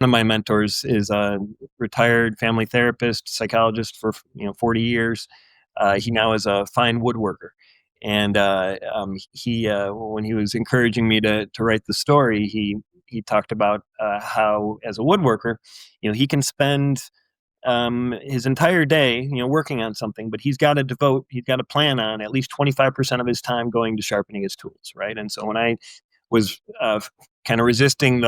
One of my mentors is a retired family therapist, psychologist for 40 years. He now is a fine woodworker, and he when he was encouraging me to write the story, he talked about how as a woodworker, he can spend his entire day, working on something, but he's got to plan on at least 25% of his time going to sharpening his tools, right? And so when I was kind of resisting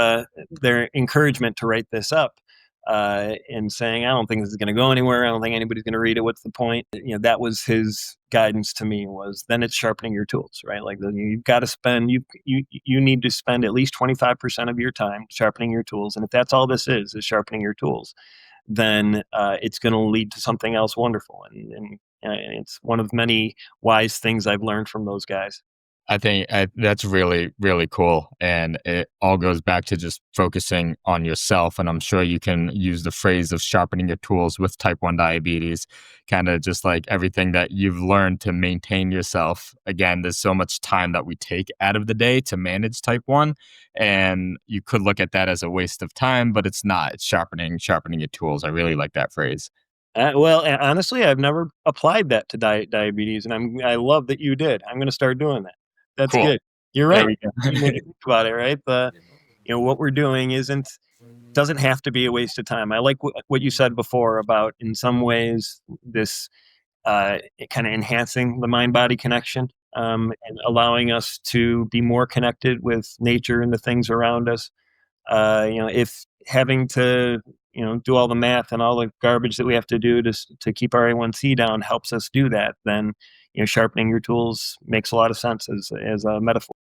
their encouragement to write this up, and saying, I don't think this is going to go anywhere. I don't think anybody's going to read it. What's the point? That was his guidance to me, was then it's sharpening your tools, right? Like you've got to spend, you need to spend at least 25% of your time sharpening your tools. And if that's all this is sharpening your tools, then it's going to lead to something else wonderful. And it's one of many wise things I've learned from those guys. I think that's really, really cool. And it all goes back to just focusing on yourself. And I'm sure you can use the phrase of sharpening your tools with type 1 diabetes, kind of just like everything that you've learned to maintain yourself. Again, there's so much time that we take out of the day to manage type 1. And you could look at that as a waste of time, but it's not. It's sharpening your tools. I really like that phrase. Honestly, I've never applied that to diabetes, and I love that you did. I'm going to start doing that. That's Cool. good. You're There right. we I mean, if go. you think about it, right? What we're doing doesn't have to be a waste of time. I like what you said before about, in some ways, this kind of enhancing the mind body connection, and allowing us to be more connected with nature and the things around us. If having to do all the math and all the garbage that we have to do to keep our A1C down helps us do that, then sharpening your tools makes a lot of sense as a metaphor.